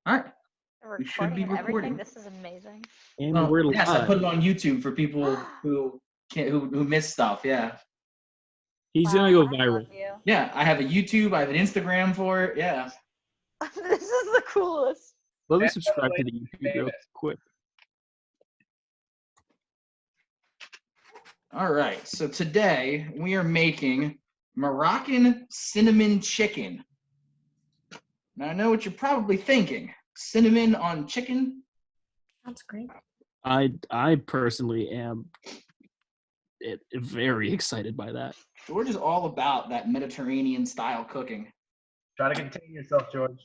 All right. We're We should be recording and everything. recording. This is amazing. And Well, we're yes, I live. put it on YouTube for people who can't, who miss stuff. Yeah. He's Wow, gonna go I viral. love you. Yeah. I have a YouTube. I have an Instagram for it. Yeah. This is the coolest. Let me subscribe to the YouTube real quick. All right. So today we are making Moroccan cinnamon chicken. Now I know what you're probably thinking. Cinnamon on chicken? That's great. I personally am very excited by that. George is all about that Mediterranean style cooking. Try to contain yourself, George.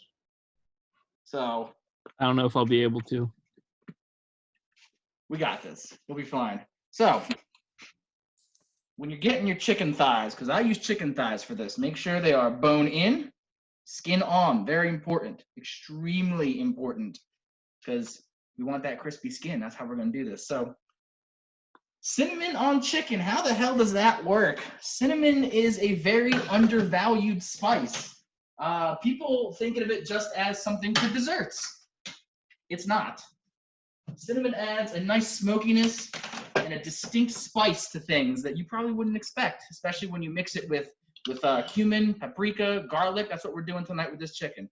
So I don't know if I'll be able to. we got this. We'll be fine. So when you're getting your chicken thighs, because I use chicken thighs for this, make sure they are bone in, skin on. Very important. Extremely important. Because we want that crispy skin. That's how we're going to do this. So cinnamon on chicken. How the hell does that work? Cinnamon is a very undervalued spice. People thinking of it just as something for desserts. It's not. Cinnamon adds a nice smokiness and a distinct spice to things that you probably wouldn't expect, especially when you mix it with cumin, paprika, garlic. That's what we're doing tonight with this chicken.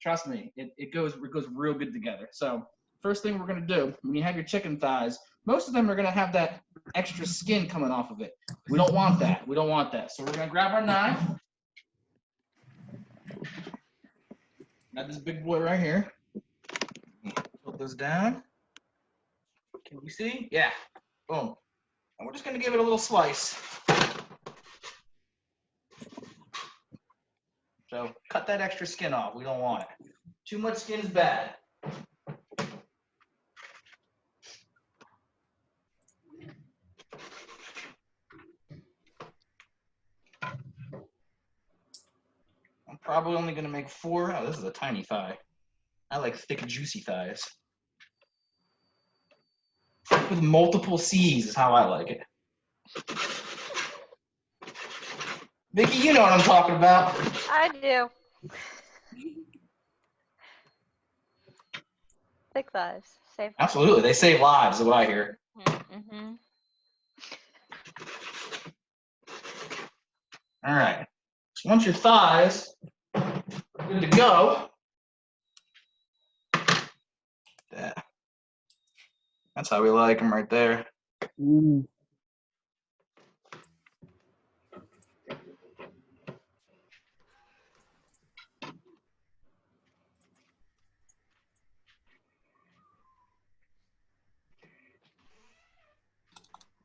Trust me, it goes real good together. So first thing we're gonna do, when you have your chicken thighs, most of them are gonna have that extra skin coming off of it. We don't want that. We don't want that. So we're gonna grab our knife. Got this big boy right here. Put this down. Can you see? Yeah. Boom. And we're just gonna give it a little slice. So cut that extra skin off. We don't want it. Too much skin is bad. I'm probably only gonna make 4. Oh, this is a tiny thigh. I like thick, juicy thighs. With multiple C's is how I like it. Vicky, you know what I'm talking about. I do. Thick thighs. Save. Absolutely, they save lives is what I hear. Mm-hmm. All right. So once your thighs are good to go, that's how we like them right there. Ooh.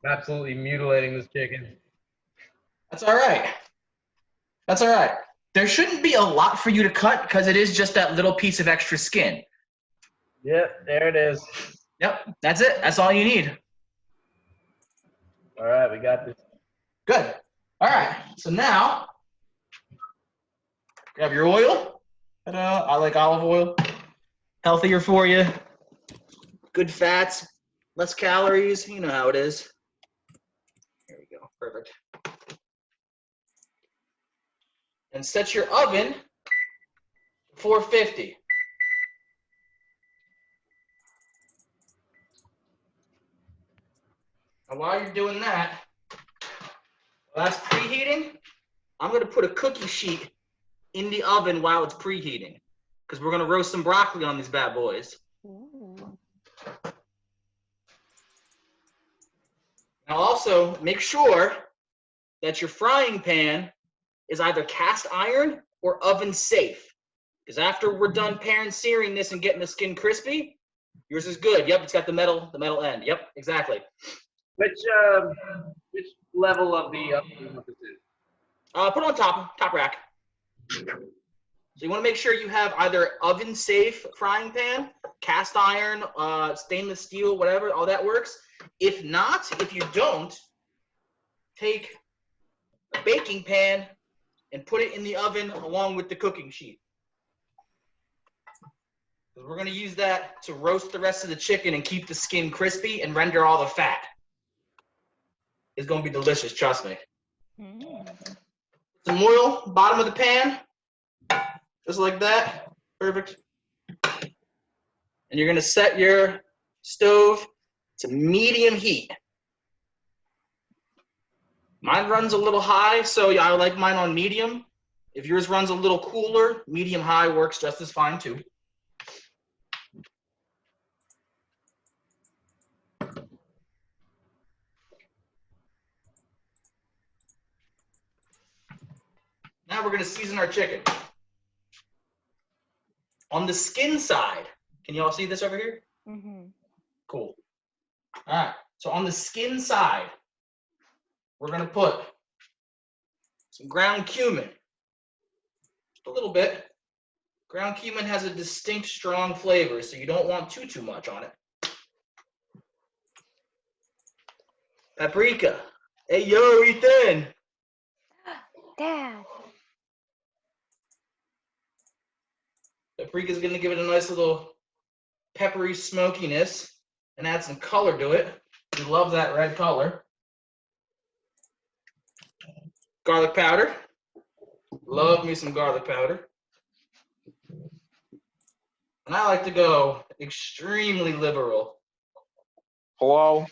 Absolutely mutilating this chicken. That's all right. That's all right. There shouldn't be a lot for you to cut because it is just that little piece of extra skin. Yep, there it is. Yep, that's it. That's all you need. All right, we got this. Good. All right. So now, grab your oil. I like olive oil. Healthier for you. Good fats. Less calories. You know how it is. There we go. Perfect. And set your oven to 450. And while you're doing that, while that's preheating, I'm going to put a cookie sheet in the oven while it's preheating because we're going to roast some broccoli on these bad boys. Ooh. Now also make sure that your frying pan is either cast iron or oven safe because after we're done pan searing this and getting the skin crispy, yours is good. Yep, it's got the metal end. Yep, exactly. Which level of the oven is it? Put it on top rack. So you want to make sure you have either oven safe frying pan, cast iron, stainless steel, whatever, all that works. If not, if you don't, take a baking pan and put it in the oven along with the cooking sheet. Because we're going to use that to roast the rest of the chicken and keep the skin crispy and render all the fat. It's going to be delicious, trust me. Some oil, bottom of the pan, just like that. Perfect. And you're going to set your stove to medium heat. Mine runs a little high, so yeah, I like mine on medium. If yours runs a little cooler, medium high works just as fine too. Now we're going to season our chicken. On the skin side, can you all see this over here? Mm-hmm. Cool. All right, so on the skin side, we're going to put some ground cumin. Just a little bit. Ground cumin has a distinct, strong flavor, so you don't want too much on it. Paprika. Hey, yo, Ethan. Dad. Paprika is going to give it a nice little peppery smokiness and add some color to it. We love that red color. Garlic powder. Love me some garlic powder. And I like to go extremely liberal. Hello.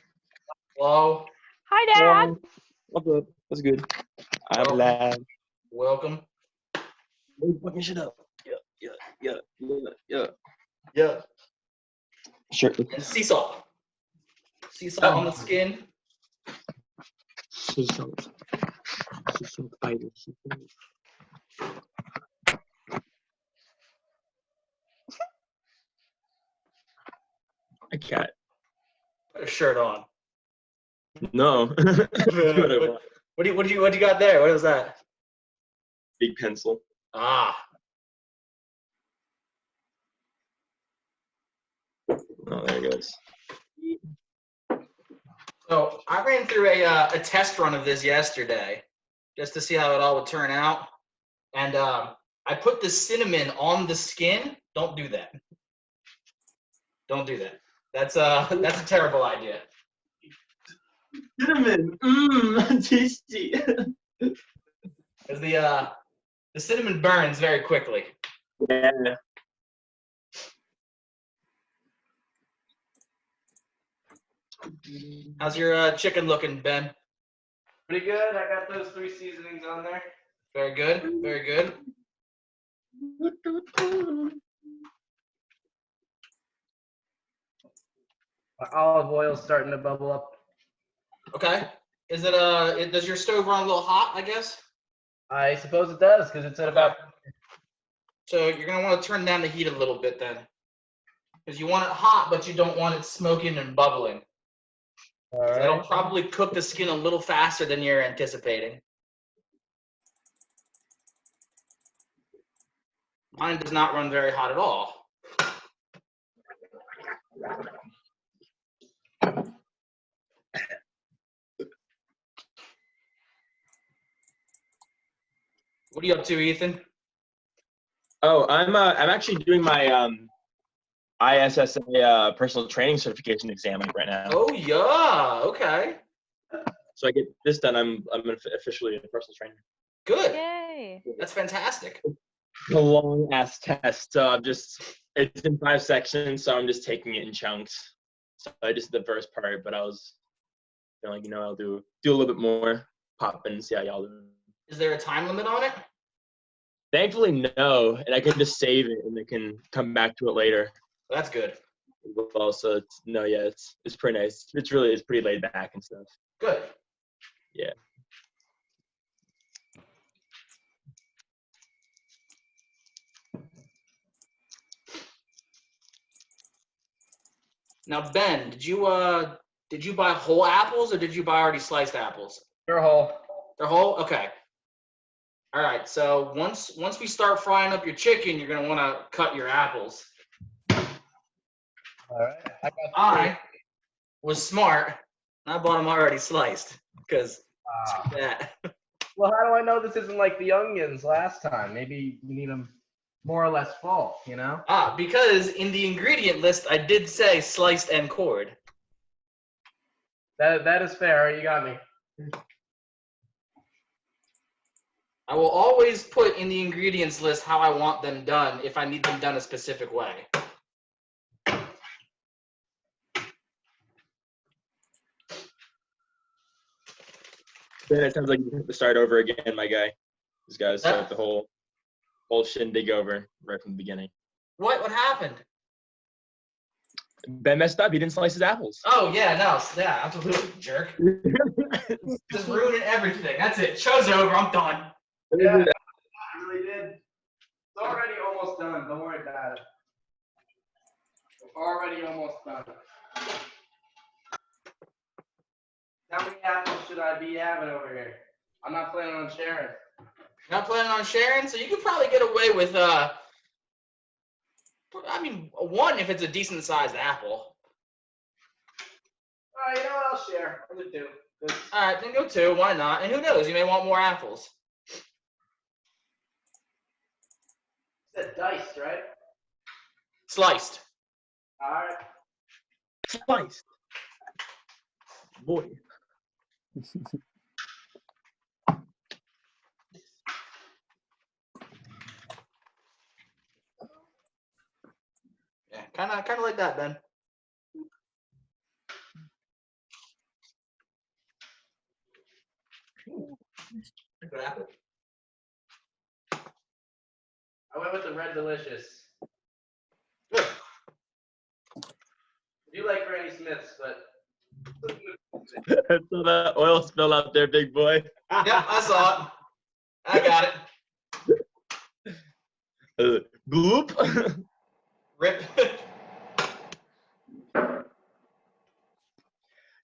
Hi, Dad. Hello. What's up? What's good? I'm Welcome. live. Welcome. Fucking shit up. Yeah. Yeah. Sure. And sea salt. Sea salt on the skin. Sea salt. Sea salt fighter. I can't. Put a shirt on. No. What do you got there? What is that? Big pencil. Ah. Oh, there it goes. So I ran through a test run of this yesterday just to see how it all would turn out. And I put the cinnamon on the skin. Don't do that. Don't do that. That's a terrible idea. Cinnamon. Tasty. Because the cinnamon burns very quickly. Yeah. How's your chicken looking, Ben? Pretty good. I got those 3 seasonings on there. Very good. Very good. My olive oil's starting to bubble up. Okay. Is it does your stove run a little hot, I guess? I suppose it does, because it's at about. So you're gonna want to turn down the heat a little bit then. Because you want it hot, but you don't want it smoking and bubbling. All That'll right. probably cook the skin a little faster than you're anticipating. Mine does not run very hot at all. What are you up to, Ethan? Oh, I'm actually doing my ISSA personal training certification exam right now. Oh yeah, okay. So I get this done. I'm officially a personal trainer. Good. Yay. That's fantastic. A long ass test. So it's in 5 sections. So I'm just taking it in chunks. So I just did the first part, but I was like, I'll do a little bit more, pop in and see how y'all do. Is there a time limit on it? Thankfully, no, and I can just save it and I can come back to it later. That's good. Also, it's pretty nice. It's pretty laid back and stuff. Good. Yeah. Now, Ben, did you buy whole apples or did you buy already sliced apples? They're whole. They're whole? Okay. All right. So once we start frying up your chicken, you're gonna want to cut your apples. All right. I was smart and I bought them already sliced because that. Well, how do I know this isn't like the onions last time? Maybe you need them more or less full, Because in the ingredient list I did say sliced and cored. That is fair. You got me. I will always put in the ingredients list how I want them done if I need them done a specific way. Then it sounds like you have to start over again, my guy. Just gotta start the whole shindig over right from the beginning. What happened? Ben messed up. He didn't slice his apples. Oh yeah, no, yeah, absolutely, jerk. Just ruining everything. That's it. Show's over. I'm done. Yeah, I really did. It's already almost done. Don't worry about it. We're already almost done. How many apples should I be having over here? I'm not planning on sharing. Not planning on sharing, so you could probably get away with one if it's a decent sized apple. All right, you know what? I'll share. I'll do two. All right, then go two. Why not? And who knows? You may want more apples. You said diced, right? Sliced. All right. Sliced. Boy. Yeah, kind of like that, Ben. Good apple. I went with the Red Delicious. Good. I do like Granny Smith's, but. I saw that oil spill out there, big boy. Yep, I saw it. I got it. Bloop. Rip.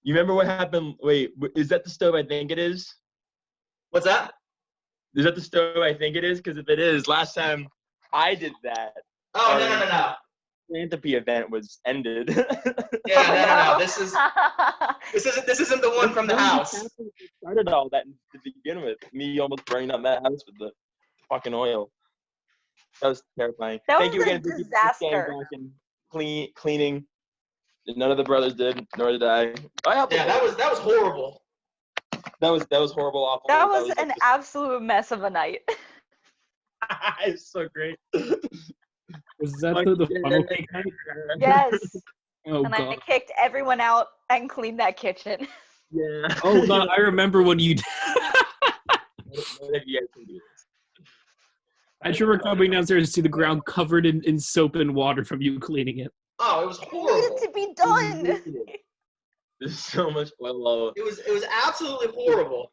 You remember what happened? Wait, is that the stove I think it is? What's that? Is that the stove I think it is? Because if it is, last time I did that, Oh, no. philanthropy event was ended. Yeah, no. This isn't the one from the house. Started all that to begin with. Me almost burning up that house with the fucking oil. That was terrifying. That Thank was you a again for disaster. back and cleaning. None of the brothers did, nor did I. I helped. Yeah, that was horrible. That was horrible. Awful. That was an absolute mess of a night. It's so great. Was that the funnel cake night? Yes. Oh, And God. I kicked everyone out and cleaned that kitchen. Yeah. Oh, God, I remember when you did. What if you guys can do this? I just remember coming downstairs to see the ground covered in soap and water from you cleaning it. Oh, it was It horrible. needed to be done. There's so much oil. It was absolutely horrible.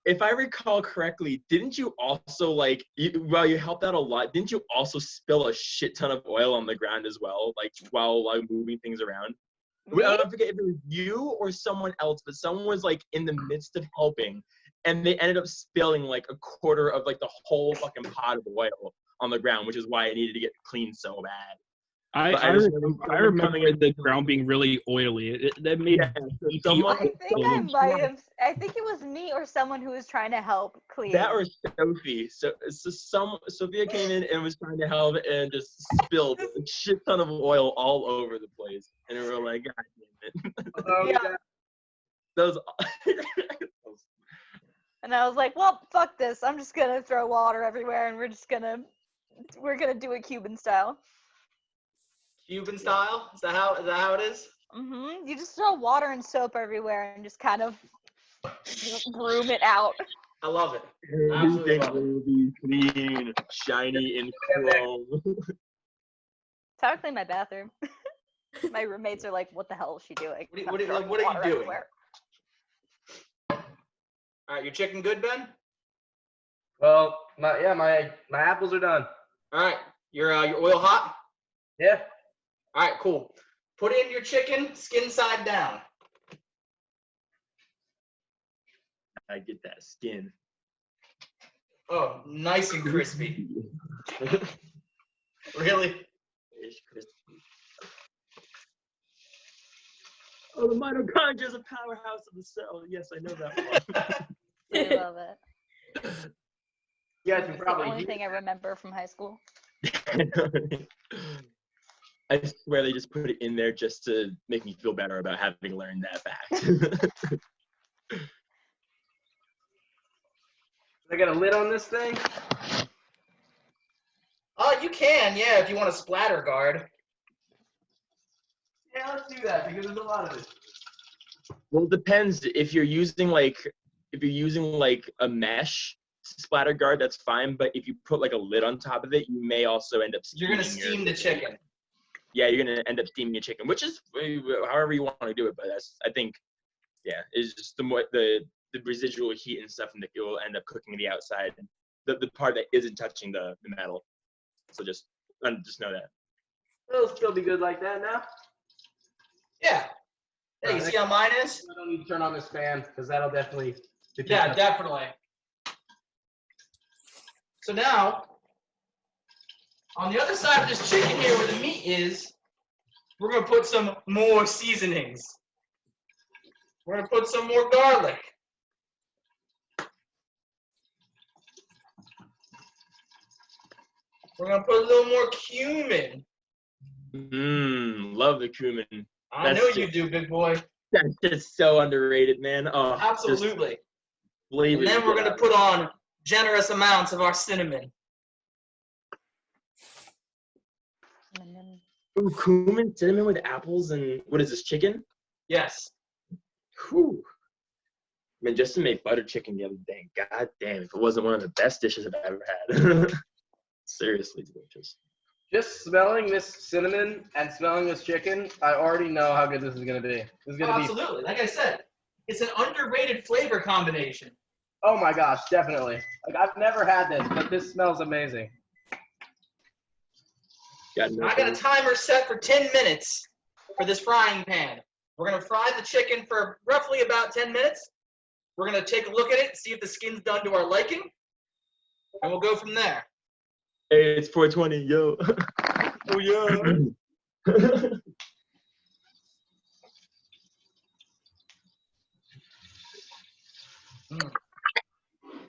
If I recall correctly, didn't you also while you helped out a lot, didn't you also spill a shit ton of oil on the ground as well, while moving things around? Me? I don't forget if it was you or someone else, but someone was in the midst of helping, and they ended up spilling a quarter of the whole fucking pot of oil on the ground, which is why it needed to get cleaned so bad. I remember the ground being really oily. That made someone, I think it was me or someone who was trying to help clean. that or Sophie. So Sophia came in and was trying to help and just spilled a shit ton of oil all over the place. And we were like, God damn it. Yeah. That was And I was like, well, fuck this. I'm just gonna throw water everywhere and we're gonna do it Cuban style. Cuban style? Is that how it is? Mm-hmm. You just throw water and soap everywhere and just kind of broom it out. I love it. Absolutely everything love it. will be clean, shiny, and chrome. It's actually my bathroom. My roommates are like, what the hell is she doing? What are you doing? All right, your chicken good, Ben? Well, my apples are done. All right, your oil hot? Yeah. All right, cool. Put in your chicken, skin side down. I get that skin. Oh, nice and crispy. Really? It's crispy. Oh, the mitochondria is a powerhouse of the cell. Yes, I know that one. I love it. You guys can It's the probably only thing I remember from high school. I swear they just put it in there just to make me feel better about having learned that fact. I got a lid on this thing? Oh, you can, yeah, if you want a splatter guard. Yeah, let's do that because there's a lot of it. Well, it depends. If you're using if you're using like a mesh splatter guard, that's fine. But if you put like a lid on top of it, you may also end up You're gonna steaming steam the chicken. Yeah, you're gonna end up steaming your chicken, which is however you want to do it. But that's, I think, yeah, it's just the more the residual heat and stuff, and that you'll end up cooking the outside, the part that isn't touching the metal. So just know that. It'll still be good like that now. Yeah. Hey, you see how mine is? I don't need to turn on this fan because that'll definitely. Yeah, definitely. So now, on the other side of this chicken here where the meat is, we're going to put some more seasonings. We're going to put some more garlic. We're going to put a little more cumin. Love the cumin. I know you do, big boy. That's just so underrated, man. Oh, Absolutely. And then we're going to put on generous amounts of our cinnamon. Ooh, cumin, cinnamon with apples, and what is this, chicken? Yes. Whew. I mean, just to make butter chicken the other day, god damn, if it wasn't one of the best dishes I've ever had. Seriously delicious. Just smelling this cinnamon and smelling this chicken, I already know how good this is gonna be. This is gonna be. Absolutely. Like I said, it's an underrated flavor combination. Oh my gosh, definitely. Like I've never had this, but this smells amazing. I got a timer set for 10 minutes for this frying pan. We're going to fry the chicken for roughly about 10 minutes. We're going to take a look at it, see if the skin's done to our liking, and we'll go from there. Hey, it's 420, yo. Oh, yeah.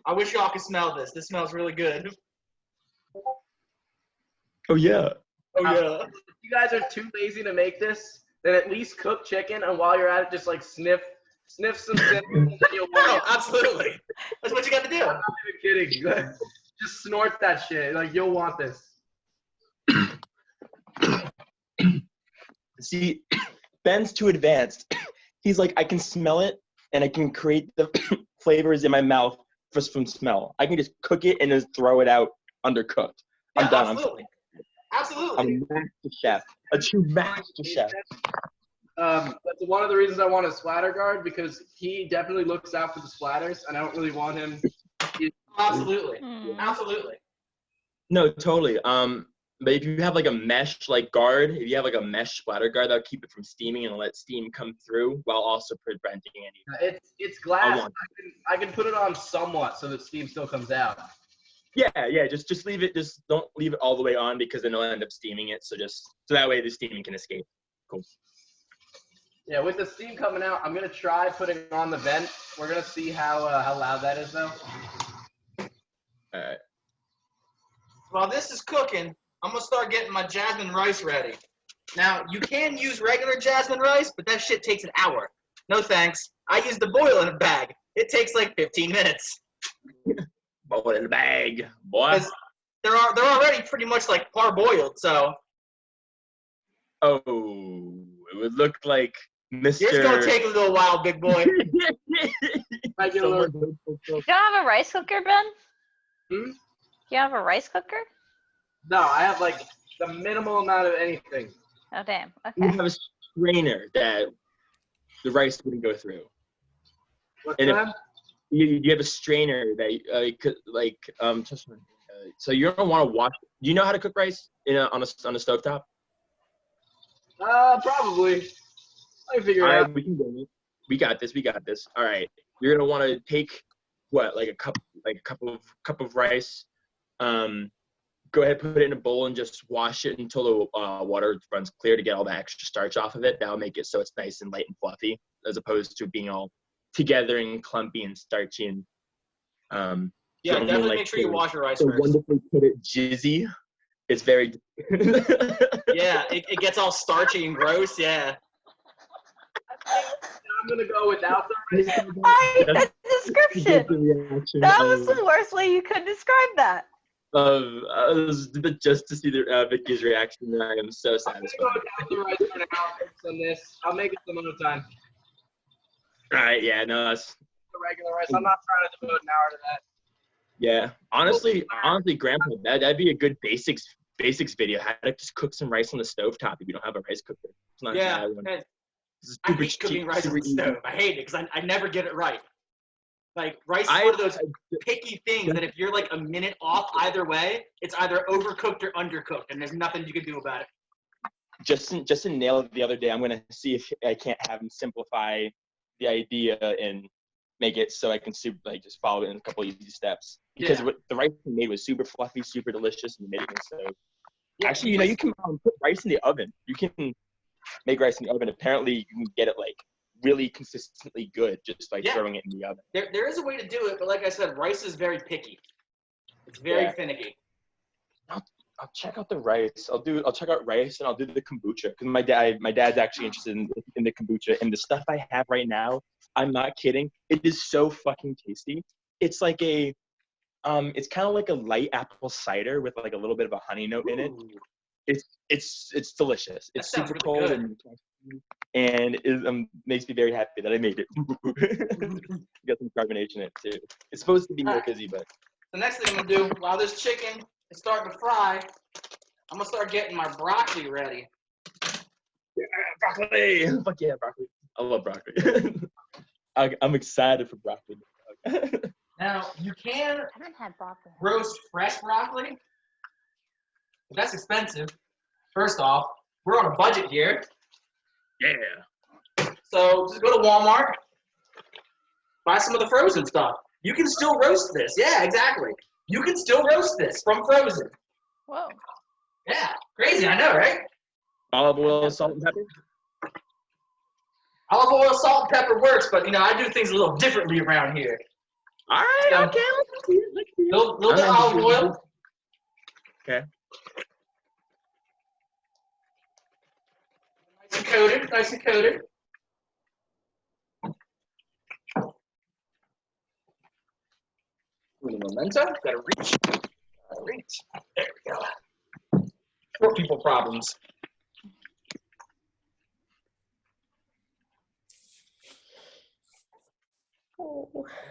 I wish y'all could smell this. This smells really good. Oh, yeah. Oh, yeah. If you guys are too lazy to make this, then at least cook chicken, and while you're at it, just like sniff some cinnamon, and then you'll No, want it. absolutely. That's what you got to do. I'm not even kidding. Just snort that shit. Like, you'll want this. See, Ben's too advanced. He's like, I can smell it, and I can create the flavors in my mouth just from smell. I can just cook it and then throw it out undercooked. I'm done. Absolutely. Absolutely. I'm a master chef. A true master chef. That's one of the reasons I want a splatter guard, because he definitely looks out for the splatters, and I don't really want him. Absolutely. Absolutely. No, totally. But if you have like a mesh guard, if you have like a mesh splatter guard, that'll keep it from steaming and let steam come through while also preventing any. It's glass. I can put it on somewhat so that steam still comes out. Yeah. Just leave it. Just don't leave it all the way on, because then it'll end up steaming it. So that way the steaming can escape. Cool. Yeah, with the steam coming out, I'm gonna try putting on the vent. We're gonna see how loud that is, though. All right. While this is cooking, I'm going to start getting my jasmine rice ready. Now, you can use regular jasmine rice, but that shit takes an hour. No thanks. I use the boil in a bag. It takes like 15 minutes. Boil in a bag, boy. They're already pretty much like parboiled, so. Oh, it would look like Mr. It's going to take a little while, big boy. You don't have a rice cooker, Ben? You have a rice cooker? No, I have like the minimal amount of anything. Oh, damn. You Okay. have a strainer that the rice wouldn't go through. What's And that? You have a strainer that so you don't want to wash. Do you know how to cook rice on a stovetop? Probably. I can figure it out. We can do it. We got this. All right. You're gonna want to take a cup of rice. Go ahead, put it in a bowl and just wash it until the water runs clear to get all the extra starch off of it. That'll make it so it's nice and light and fluffy, as opposed to being all together and clumpy and starchy. And Yeah, definitely make sure you wash your rice so first. wonderfully put it jizzy. It's very. Yeah, it gets all starchy and gross. Yeah. I'm gonna go without the rice. That description. That was the worst way you could describe that. Just to see Vicky's reaction, I am so I'm gonna satisfied. go without the rice for now. On this, I'll make it some other time. All right, yeah, no, the regular rice. I'm not trying to devote an hour to that. Yeah, honestly, Grandpa, that'd be a good basics video. How to just cook some rice on the stovetop if you don't have a rice cooker. It's not Yeah, bad one. and It's I super hate cooking cheap, rice on super the easy. stove. I hate it because I never get it right. Like, rice is one of those picky things that if you're like a minute off either way, it's either overcooked or undercooked, and there's nothing you can do about it. Justin nailed it the other day. I'm gonna see if I can't have him simplify the idea and make it so I can just follow it in a couple easy steps. Because Yeah. what the rice he made was super fluffy, super delicious, and he made it in the stove. Yeah, Actually, you can put rice in the oven. You can make rice in the oven. Apparently, you can get it like really consistently good just by throwing it in the oven. There is a way to do it, but like I said, rice is very picky. It's very finicky. I'll check out the rice. I'll check out rice and I'll do the kombucha because my dad's actually interested in the kombucha, and the stuff I have right now, I'm not kidding. It is so fucking tasty. It's like it's kind of like a light apple cider with like a little bit of a honey note in it. It's delicious. It's sounds super really cold and it makes me very happy that I made it. Got some carbonation in it too. It's supposed to be more fizzy, but The next thing I'm gonna do while this chicken is starting to fry, I'm gonna start getting my broccoli ready. broccoli. Fuck yeah, broccoli. I love broccoli. I'm excited for broccoli. Now you can I haven't had broccoli. roast fresh broccoli, but that's expensive. First off, we're on a budget here, Yeah. so just go to Walmart, buy some of the frozen stuff. You can still roast this. Yeah, exactly. You can still roast this from frozen. Whoa. Yeah, crazy, I know, right? Olive oil, salt, and pepper. Olive oil, salt, and pepper works, but I do things a little differently around here. All right. So, Okay. Let's see it. Little bit of olive oil. Okay. Nice and coated. With the momentum, gotta reach. There we go. Short people problems.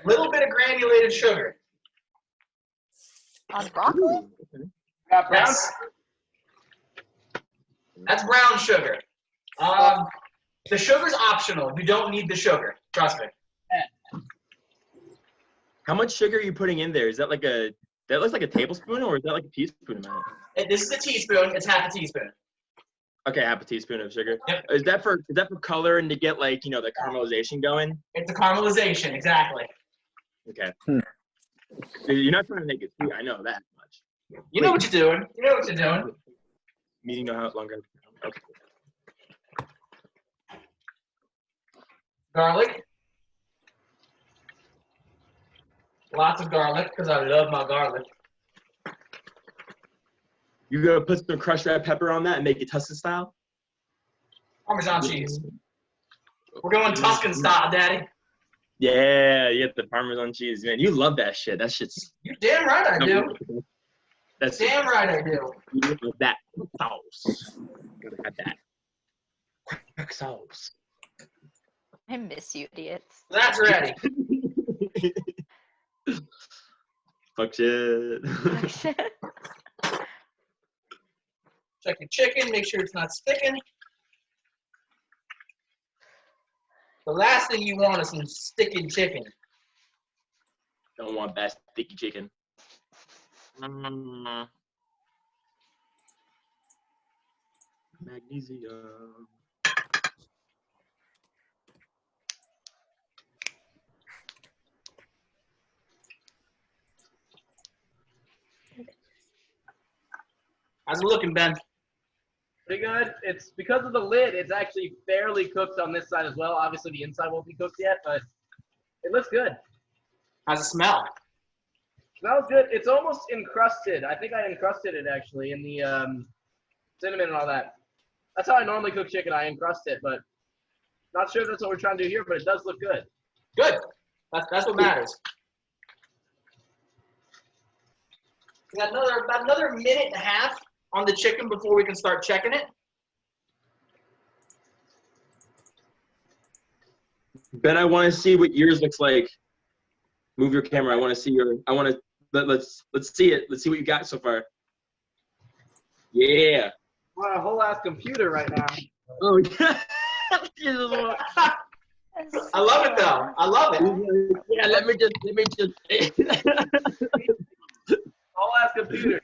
Little bit of granulated sugar. On broccoli? Got brown? Yes. That's brown sugar. The sugar's optional. You don't need the sugar. Trust me. How much sugar are you putting in there? Is that that looks like a tablespoon, or is that like a teaspoon amount? This is a teaspoon. It's half a teaspoon. Okay, half a teaspoon of sugar. Yep. Is that for color and to get the caramelization going? It's a caramelization, exactly. Okay. You're not trying to make it sweet. I know that much. You know what you're doing. Meaning know how long. Okay. Garlic. Lots of garlic, because I love my garlic. You gonna put some crushed red pepper on that and make it Tuscan style? Parmesan cheese. We're going Tuscan style, Daddy. Yeah, you get the Parmesan cheese, man. You love that shit. That shit's. You're damn right I do. That's Damn right I do. You love that sauce. Gotta have that. Crack sauce. I miss you, idiots. That's ready. Fuck shit. Oh, shit. Check your chicken, make sure it's not sticking. The last thing you want is some sticking chicken. Don't want that sticky chicken. Magnesium. How's it looking, Ben? Pretty good. It's because of the lid, it's actually fairly cooked on this side as well. Obviously the inside won't be cooked yet, but it looks good. How's it smell? Smells good. It's almost encrusted. I think I encrusted it actually in the cinnamon and all that. That's how I normally cook chicken. I encrust it, but not sure if that's what we're trying to do here, but it does look good. Good. That's what matters. We got about another minute and a half on the chicken before we can start checking it. Ben, I want to see what yours looks like. Move your camera. I want to see your. I want to. Let's see it. Let's see what you got so far. Yeah. We're on a whole ass computer right now. Oh yeah. I love it though. I love it. Yeah. Let me just. Whole ass computer.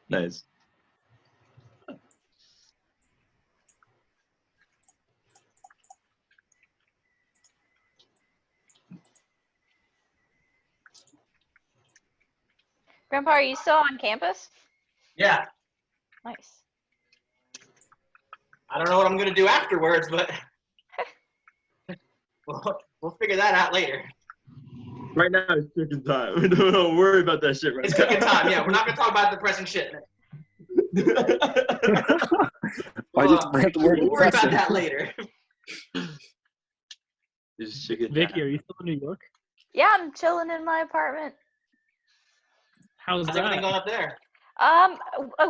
Nice. Grandpa, are you still on campus? Yeah. Nice. I don't know what I'm gonna do afterwards, but we'll figure that out later. Right now it's chicken time. Don't worry about that shit right It's now. cooking time. Yeah, we're not gonna talk about depressing shit. Why do I have to worry We'll worry about depressing? that later. It's chicken Vicky, time. are you still in New York? Yeah, I'm chilling in my apartment. How's How's everything that? going up there?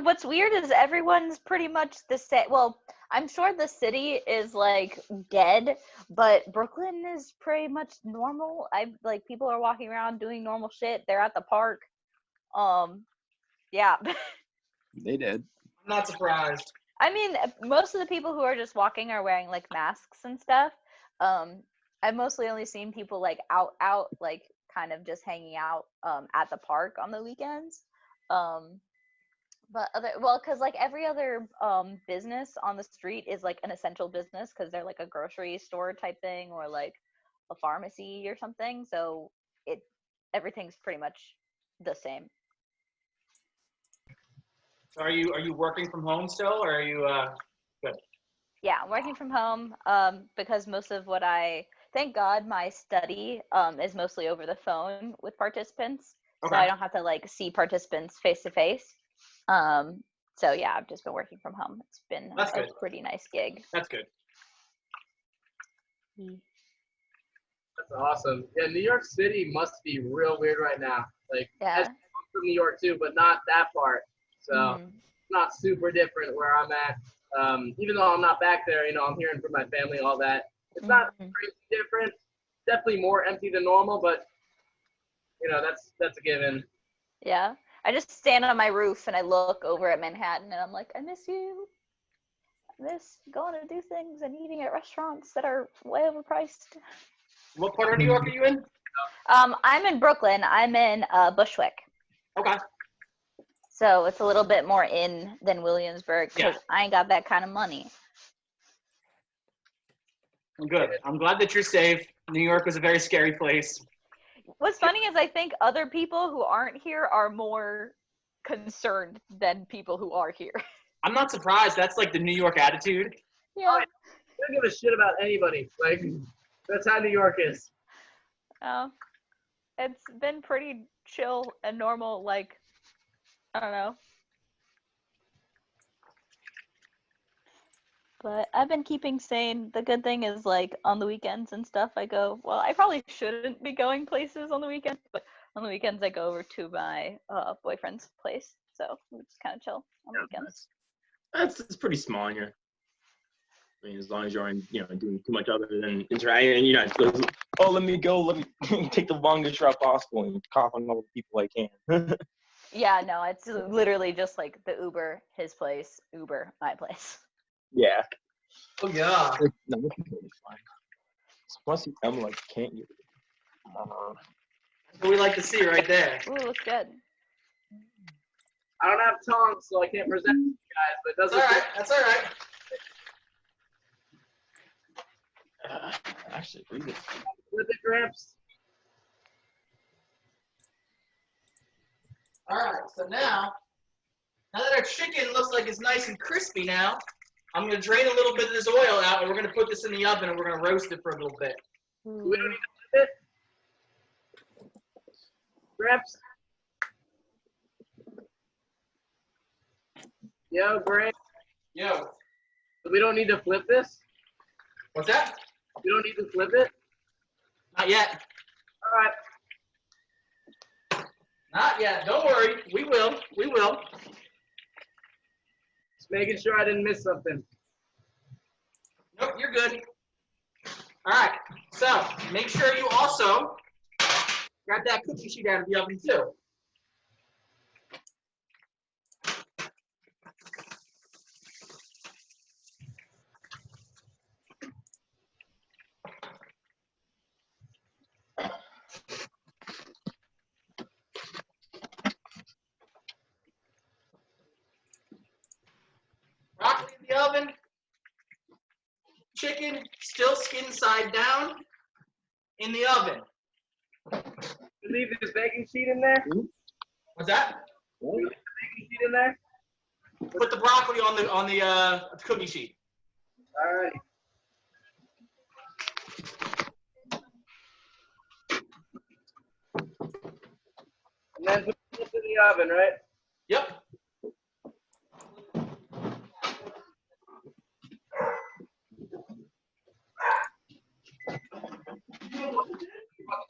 What's weird is everyone's pretty much the same. Well, I'm sure the city is like dead, but Brooklyn is pretty much normal. Like people are walking around doing normal shit. They're at the park. Yeah. They did. I'm not surprised. I mean, most of the people who are just walking are wearing like masks and stuff. I've mostly only seen people like out, like kind of just hanging out at the park on the weekends. But because like every other business on the street is like an essential business because they're like a grocery store type thing or like a pharmacy or something. So everything's pretty much the same. So are you working from home still, or are you good? Yeah, I'm working from home because most of what thank God my study is mostly over the phone with participants. Okay. So I don't have to like see participants face to face. So yeah, I've just been working from home. It's been That's a good. pretty nice gig. That's good. That's awesome. Yeah, New York City must be real weird right now. Like, Yeah. I'm from New York too, but not that part. So Mhm. it's not super different where I'm at. Even though I'm not back there, you know, I'm hearing from my family, all that. It's not Mhm. crazy different. Definitely more empty than normal, but you know, that's a given. Yeah. I just stand on my roof and I look over at Manhattan and I'm like, I miss you. I miss going to do things and eating at restaurants that are way overpriced. What part of New York are you in? I'm in Brooklyn. I'm in Bushwick. Okay. So it's a little bit more in than Williamsburg because Yeah. I ain't got that kind of money. I'm good. I'm glad that you're safe. New York was a very scary place. What's funny is I think other people who aren't here are more concerned than people who are here. I'm not surprised. That's like the New York attitude. Yeah. I don't give a shit about anybody. Like, that's how New York is. It's been pretty chill and normal, like, I don't know. But I've been keeping sane. The good thing is, like, on the weekends and stuff, I go, well, I probably shouldn't be going places on the weekends, but on the weekends I go over to my boyfriend's place. So we just kind of chill on the weekends. It's pretty small in here. I mean, as long as you aren't, doing too much other than interacting, and you're not, let me take the longest route possible and cough on all the people I can. Yeah, no, it's literally just like the Uber, his place, Uber, my place. Yeah. Oh yeah. No, this is totally fine. Once I'm like, can't you? That's what we like to see right there. Ooh, looks good. I don't have tongs, so I can't present to you guys, but it does That's all look right. That's all right. Actually, read it. with the Gramps. All right. So now that our chicken looks like it's nice and crispy now, I'm gonna drain a little bit of this oil out, and we're gonna put this in the oven, and we're gonna roast it for a little bit. We don't need to flip it. Gramps. Yo, Gramps. Yo. We don't need to flip this? What's that? We don't need to flip it? Not yet. All right. Not yet. Don't worry. We will. We will. Just making sure I didn't miss something. Nope, you're good. All right. So make sure you also Grab that cookie sheet out of the oven too. Broccoli in the oven. Chicken still skin side down in the oven. Leave this baking sheet in there. What's that? Leave the baking sheet in there. Put the broccoli on the cookie sheet. All right. And then put this in the oven, right? Yep.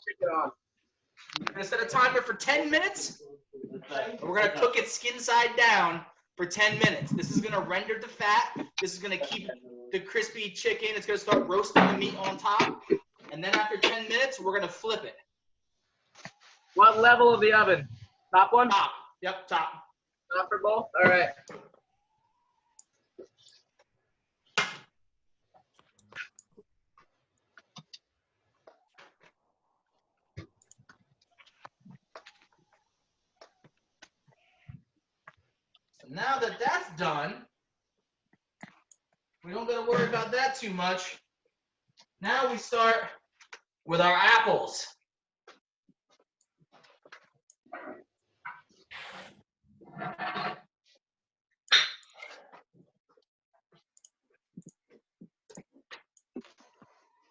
Chicken on. We're gonna set a timer for 10 minutes. And we're gonna cook it skin side down for 10 minutes. This is gonna render the fat. This is gonna keep the crispy chicken. It's gonna start roasting the meat on top. And then after 10 minutes, we're gonna flip it. What level of the oven? Top one? Top. Yep, top. Top for both? All right. So now that that's done, we don't gotta worry about that too much. Now we start with our apples.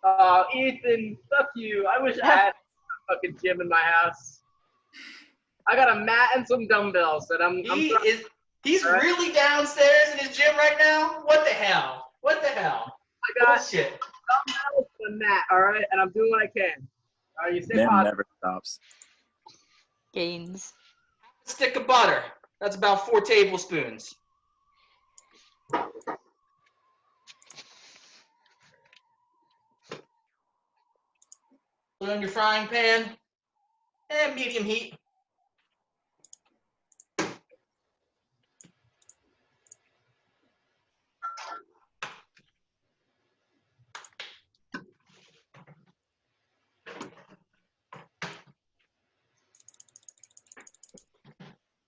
Oh, Ethan, fuck you. I wish I had a fucking gym in my house. I got a mat and some dumbbells that He's All right. really downstairs in his gym right now? What the hell? What the hell? I got Bullshit. dumbbells and a mat, all right? And I'm doing what I can. All right, you stay Man positive. never stops. Gains. Stick of butter. That's about 4 tablespoons. Put it on your frying pan and medium heat.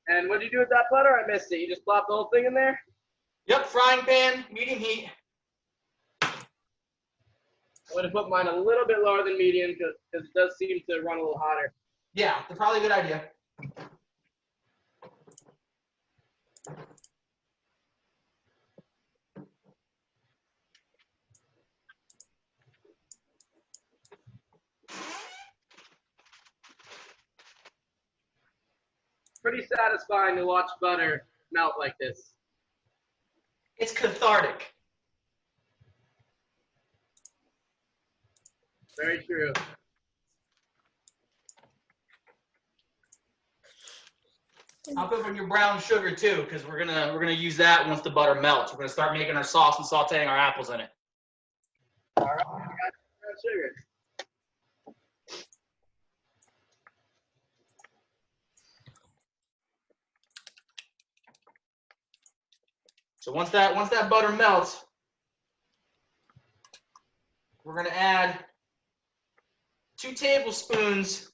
And what did you do with that butter? I missed it. You just plopped the whole thing in there? Yep, frying pan, medium heat. I'm going to put mine a little bit lower than medium because it does seem to run a little hotter. Yeah, that's probably a good idea. Pretty satisfying to watch butter melt like this. It's cathartic. Very true. I'll put in your brown sugar too, because we're gonna use that once the butter melts. We're gonna start making our sauce and sauteing our apples in it. All right, I got brown sugar. So once that butter melts, we're gonna add 2 tablespoons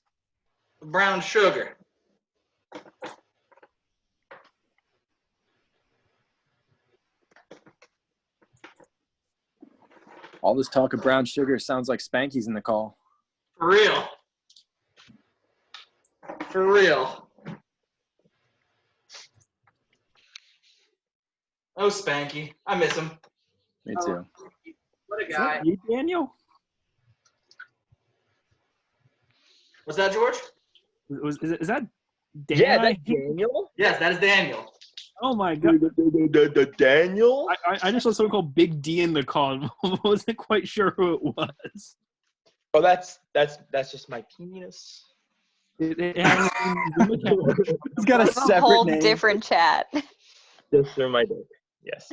of brown sugar. All this talk of brown sugar sounds like Spanky's in the call. For real. For real. Oh, Spanky. I miss him. Me too. What a Is guy. that you, Daniel? What's that, George? Is that Dan? Yeah, that's Daniel. Yes, that is Daniel. Oh my god! Daniel. I just saw someone called Big D in the call. I wasn't quite sure who it was. Oh, that's just my penis. It has He's got a A separate whole name. different chat. Just for my dick. Yes.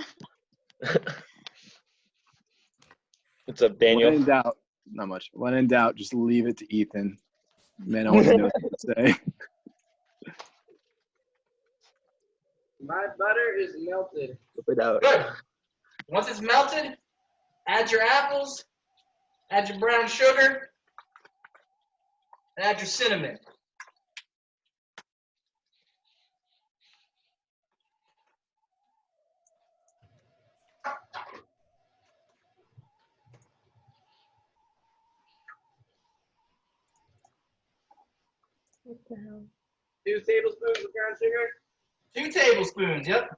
What's up, When Daniel? in doubt, not much. When in doubt, just leave it to Ethan. Man always knows what to say. My butter is melted. Flip it out. Good. Once it's melted, add your apples, add your brown sugar, and add your cinnamon. What the hell? 2 tablespoons of brown sugar. 2 tablespoons, yep.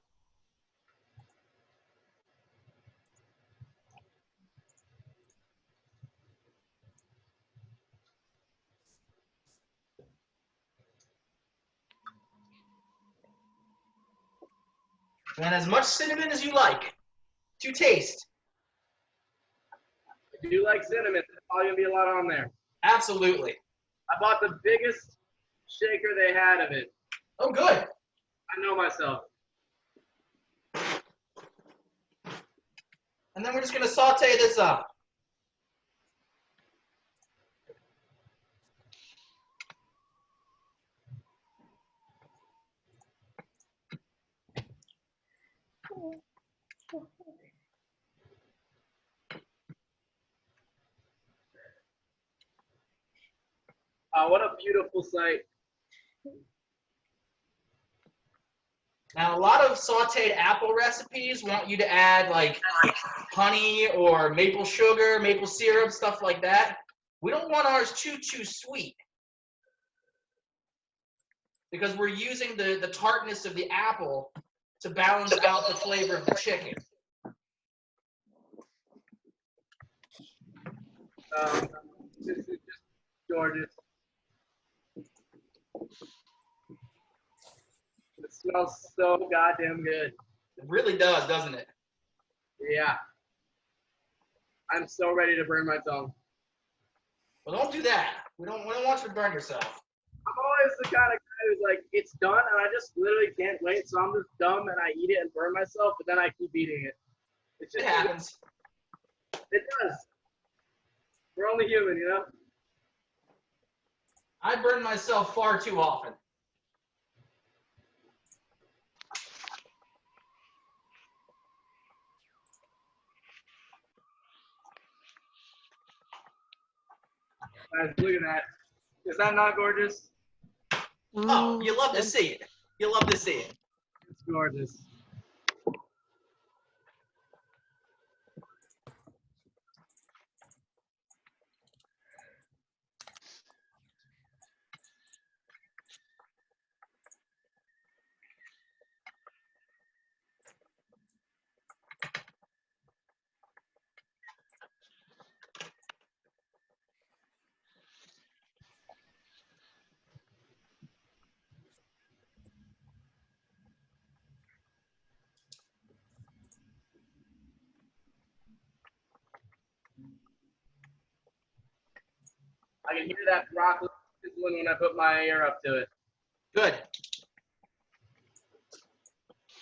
And as much cinnamon as you like to taste. If you like cinnamon, there's probably gonna be a lot on there. Absolutely. I bought the biggest shaker they had of it. Oh, good. I know myself. And then we're just going to saute this up. What a beautiful sight. Now, a lot of sauteed apple recipes want you to add like honey or maple sugar, maple syrup, stuff like that. We don't want ours too sweet because we're using the tartness of the apple to balance out the flavor of the chicken. This is just gorgeous. It smells so goddamn good. It really does, doesn't it? Yeah. I'm so ready to burn my tongue. Well, don't do that. We don't want you to burn yourself. I'm always the kind of guy who's like, it's done, and I just literally can't wait, so I'm just dumb and I eat it and burn myself, but then I keep eating it. It's It just, happens. it does. We're only human, you know? I burn myself far too often. Guys, look at that. Is that not gorgeous? Oh, you love to see it. You love to see it. It's gorgeous. I can hear that broccoli sizzling when I put my ear up to it. Good.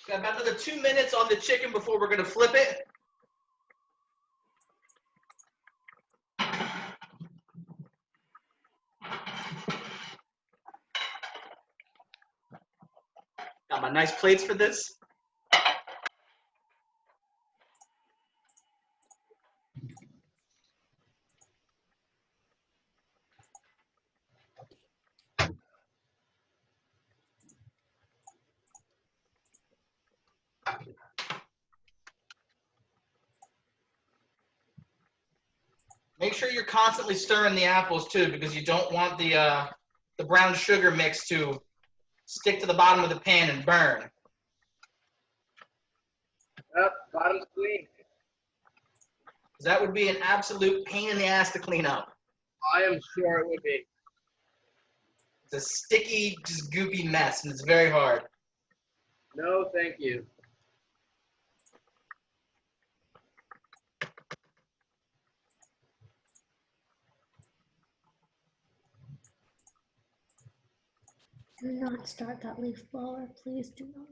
Got about another 2 minutes on the chicken before we're going to flip it. Got my nice plates for this. Make sure you're constantly stirring the apples too, because you don't want the brown sugar mix to stick to the bottom of the pan and burn. Yep, bottom's clean. That would be an absolute pain in the ass to clean up. I am sure it would be. It's a sticky, just goopy mess, and it's very hard. No, thank you. Do not start that leaf blower. Please do not.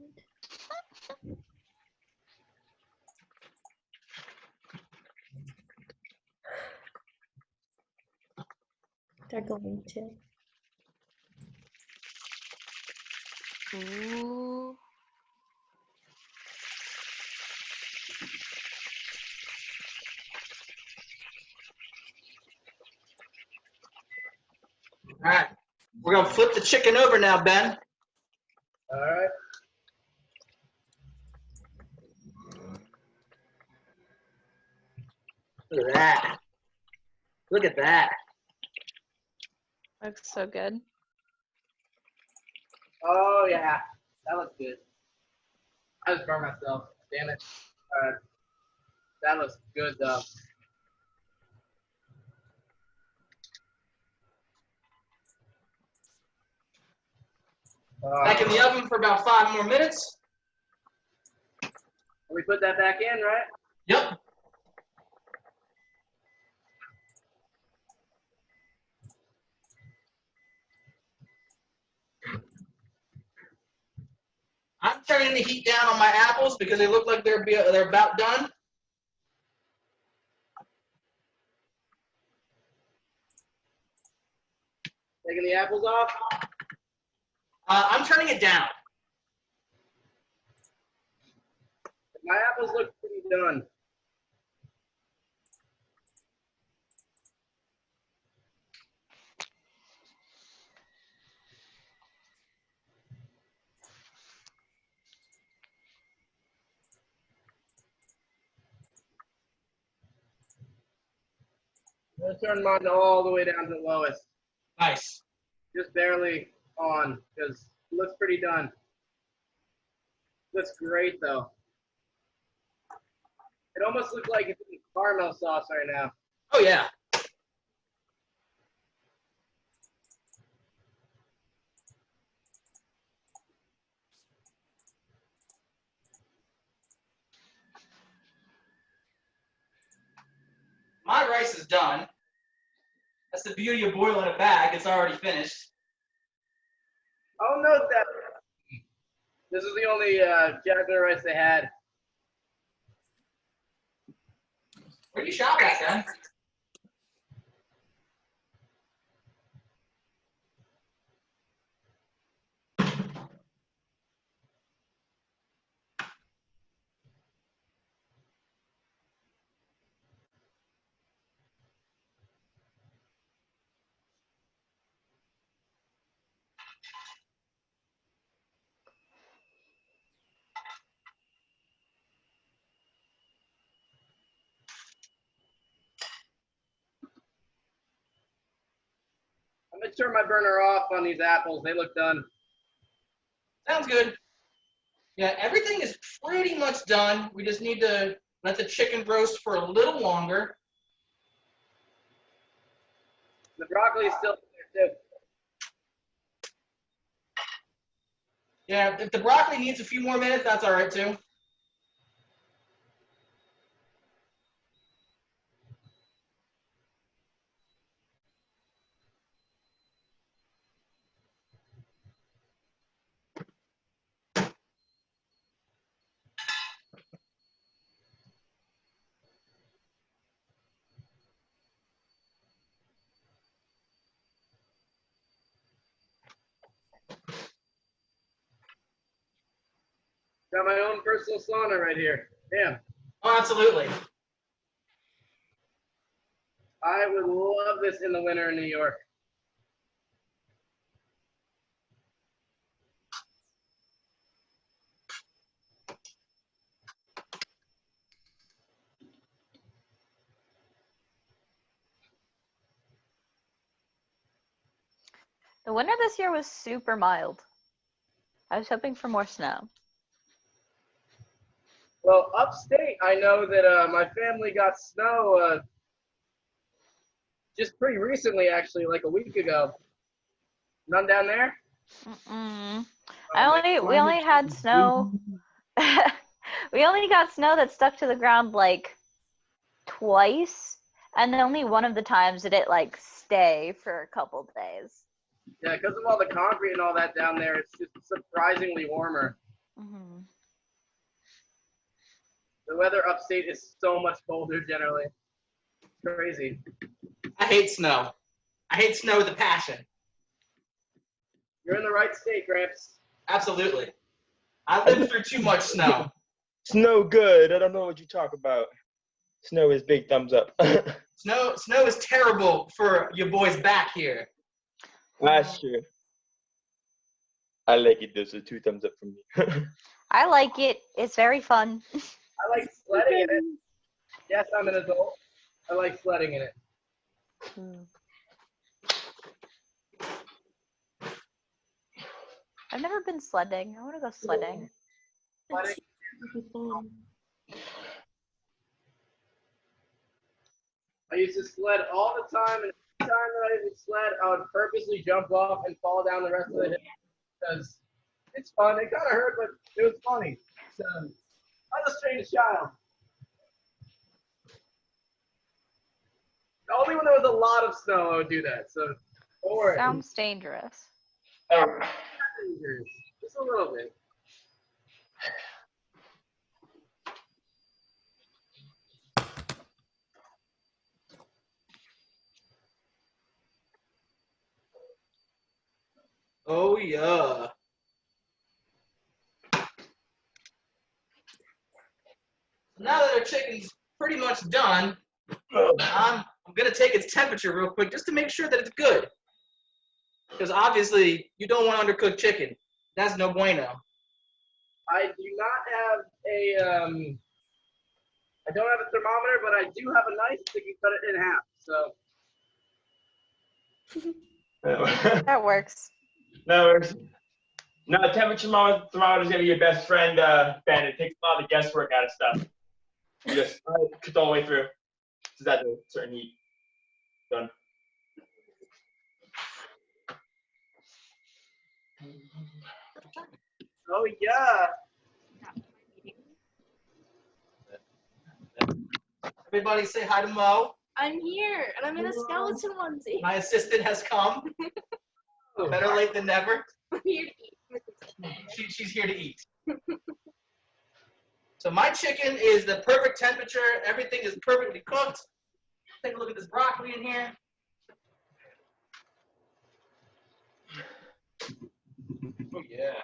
They're going to. Ooh. All right. We're going to flip the chicken over now, Ben. All right. Look at that. Look at that. Looks so good. Oh, yeah. That looks good. I just burned myself. Damn it. All right. That looks good, though. Back in the oven for about 5 more minutes. We put that back in, right? Yep. I'm turning the heat down on my apples because they look like they're about done. Taking the apples off. I'm turning it down. My apples look pretty done. I'm going to turn mine all the way down to the lowest. Nice. Just barely on because it looks pretty done. Looks great, though. It almost looks like it's in caramel sauce right now. Oh, yeah. My rice is done. That's the beauty of boiling a bag. It's already finished. I'll note that this is the only jasmine rice they had. Where do you shop at, Ben? I'm going to turn my burner off on these apples. They look done. Sounds good. Yeah, everything is pretty much done. We just need to let the chicken roast for a little longer. The broccoli is still there, too. Yeah, if the broccoli needs a few more minutes, that's all right, too. Got my own personal sauna right here. Damn. Oh, absolutely. I would love this in the winter in New York. The winter this year was super mild. I was hoping for more snow. Well, upstate, I know that my family got snow just pretty recently, actually, like a week ago. None down there? Mm-mm. Oh, We only had snow. We only got snow that stuck to the ground like twice, and only one of the times did it like stay for a couple days. Yeah, because of all the concrete and all that down there, it's just surprisingly warmer. Mm-hmm. The weather upstate is so much colder generally. It's crazy. I hate snow. I hate snow with a passion. You're in the right state, Gramps. Absolutely. I lived through too much snow. Snow good. I don't know what you talk about. Snow is big thumbs up. Snow is terrible for your boys back here. That's true. I like it though, so 2 thumbs up from me. I like it. It's very fun. I like sledding in it. Yes, I'm an adult. I like sledding in it. I've never been sledding. I want to go sledding. Sledding. I used to sled all the time, and every time that I would sled, I would purposely jump off and fall down the rest of the hill because it's fun. It kind of hurt, but it was funny. So I was a strange child. Only when there was a lot of snow, I would do that. So don't worry. Sounds dangerous. Just a little bit. Oh yeah. Now that our chicken's pretty much done, I'm gonna take its temperature real quick just to make sure that it's good. Because obviously you don't want undercooked chicken. That's no bueno. I do not have a I don't have a thermometer, but I do have a knife that can cut it in half. So That works. No, temperature thermometer is gonna be your best friend, Ben. It takes a lot of the guesswork out of stuff. You just cook all the way through. It's at a certain heat. Done. oh yeah. Everybody say hi to Mo. I'm here, and I'm in a skeleton onesie. My assistant has come. Better late than never. I'm here to eat. She's here to eat. So my chicken is the perfect temperature. Everything is perfectly cooked. Take a look at this broccoli in here. Oh yeah.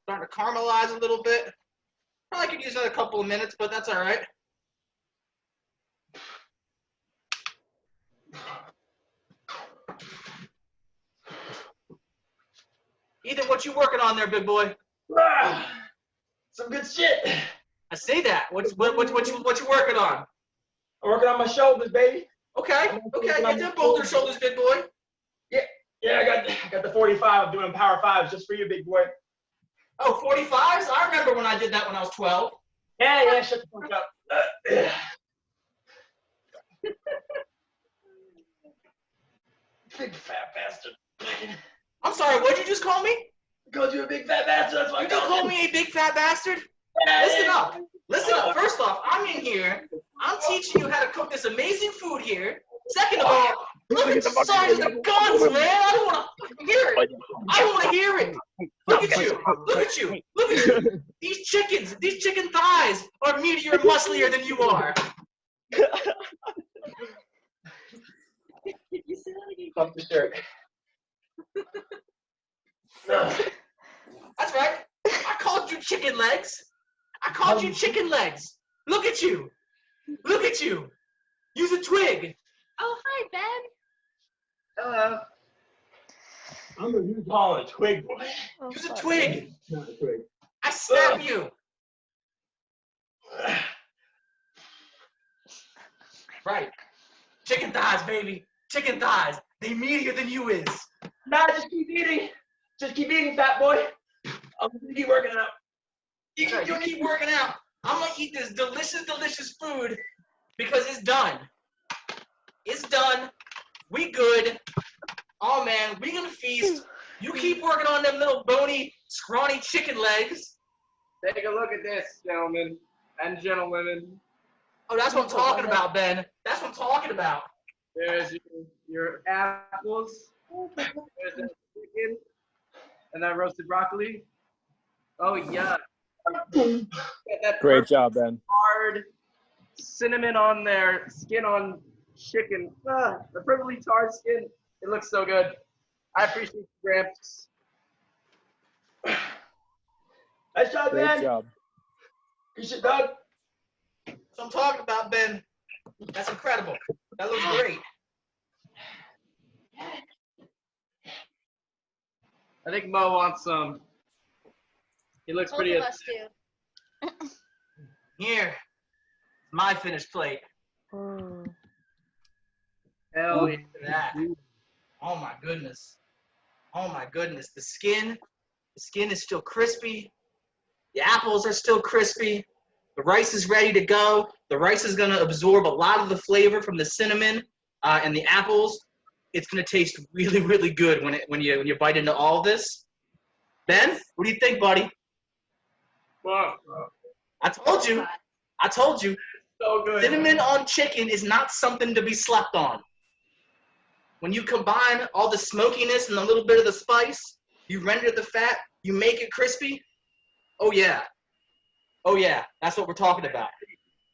Starting to caramelize a little bit. Probably could use another couple of minutes, but that's all right. Ethan, what you working on there, big boy? Some good shit. I see that. What you working on? I'm working on my shoulders, baby. Okay. Get them boulder shoulders, big boy. Yeah, I got the 45. I'm doing power 5s just for you, big boy. Oh, 45s? I remember when I did that when I was 12. Yeah, shut the fuck up. Big fat bastard. I'm sorry, what'd you just call me? I called you a big fat bastard. That's why You just called me a big fat bastard? Listen up. First off, I'm in here. I'm teaching you how to cook this amazing food here. Second of all, look at the size of the guns, man. I don't want to hear it. I don't want to hear it. Look at you. These chicken thighs are meatier and musclier than you are. Pump the shirt. That's right. I called you chicken legs. Look at you. Use a twig. Oh, hi, Ben. Hello. I'm gonna use all a twig, boy. Use a twig. Not a twig. I snap you. Right. Chicken thighs, baby. Chicken thighs. They meatier than you is. Nah, just keep eating. Just keep eating, fat boy. I'm gonna keep working out. You keep working out. I'm gonna eat this delicious food because it's done. It's done. We good. Oh man, we gonna feast. You keep working on them little bony, scrawny chicken legs. Take a look at this, gentlemen and gentlewomen. Oh, that's what I'm talking about, Ben. That's what I'm talking about. There's your apples. There's that chicken and that roasted broccoli. Oh yeah. That Great job, Ben. hard cinnamon on their skin on chicken. The perfectly charred skin. It looks so good. I appreciate you, Gramps. Nice job, Great man. job. Good shit, dog. That's what I'm talking about, Ben. That's incredible. That looks great. I think Mo wants some. He looks Both pretty. of us do. Here, my finished plate. Hell Look yeah. at that. Oh my goodness. Oh my goodness. The skin is still crispy. The apples are still crispy. The rice is ready to go. The rice is gonna absorb a lot of the flavor from the cinnamon and the apples. It's gonna taste really, really good when you bite into all of this. Ben, what do you think, buddy? Wow. I told you. So good. Cinnamon on chicken is not something to be slept on. When you combine all the smokiness and a little bit of the spice, you render the fat, you make it crispy. Oh yeah. Oh yeah. That's what we're talking about.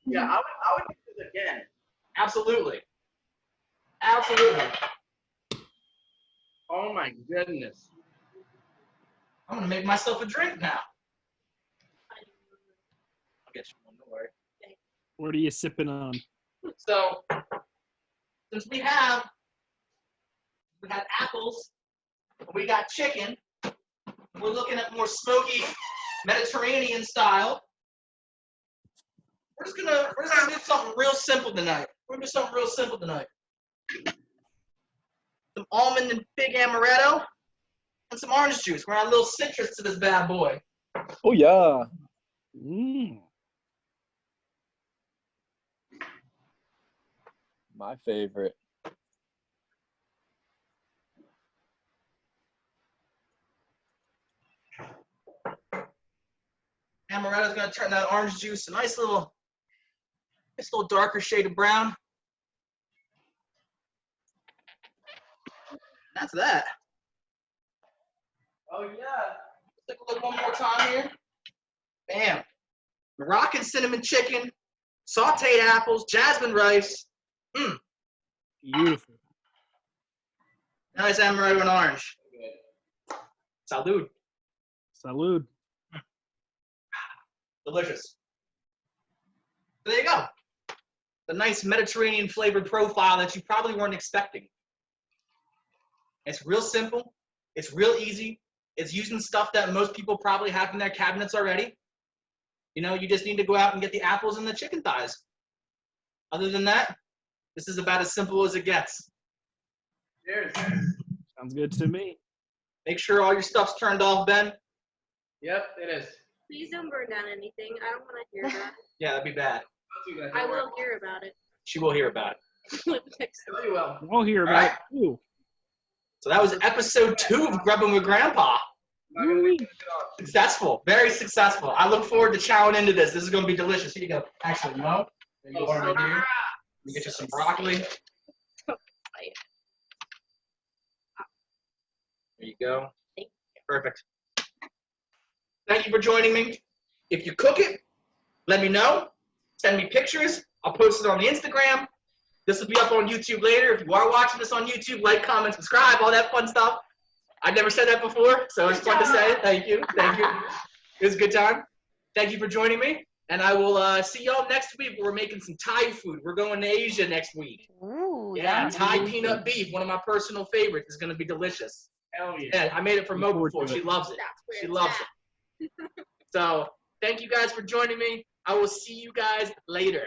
Yeah, I would do this again. Absolutely. Absolutely. Oh my goodness. I'm gonna make myself a drink now. I'll get you one, don't worry. What are you sipping on? So, since we had apples, we got chicken. We're looking at more smoky Mediterranean style. We're just gonna do something real simple tonight. Some almond and fig amaretto and some orange juice. We're gonna add a little citrus to this bad boy. Oh yeah. My favorite. Amaretto's gonna turn that orange juice a nice little darker shade of brown. That's that. Oh yeah. Take a look one more time here. Bam. Moroccan cinnamon chicken, sauteed apples, jasmine rice. Beautiful. Nice amaretto and orange. Salud. Salud. Delicious. So there you go. The nice Mediterranean flavored profile that you probably weren't expecting. It's real simple. It's real easy. It's using stuff that most people probably have in their cabinets already. You know, you just need to go out and get the apples and the chicken thighs. Other than that, this is about as simple as it gets. Cheers. Sounds good to me. Make sure all your stuff's turned off, Ben. Yep, it is. Please don't burn down anything. I don't want to hear that. Yeah, that'd be bad. I will hear about it. She will hear about it. Very well. We'll hear All about right. it too. So that was episode 2 of Grubbin with Grandpa. I'm not gonna leave it off. Successful, very successful. I look forward to chowing into this. This is going to be delicious. Here you go. Actually, Mo, there you go over here. Let me get you some broccoli. There you go. Perfect. Thank you for joining me. If you cook it, let me know. Send me pictures. I'll post it on the Instagram. This will be up on YouTube later. If you are watching this on YouTube, like, comment, subscribe, all that fun stuff. I never said that before, so it's fun to say. Thank you. Thank you. It was a good time. Thank you for joining me. And I will see y'all next week. We're making some Thai food. We're going to Asia next week. Ooh, Yeah, yum. Thai peanut beef, one of my personal favorites. Is going to be delicious. Hell yeah. Yeah, I made it for Mo Look before. forward to She it. loves it. That's where She it's loves at. it. So thank you guys for joining me. I will see you guys later.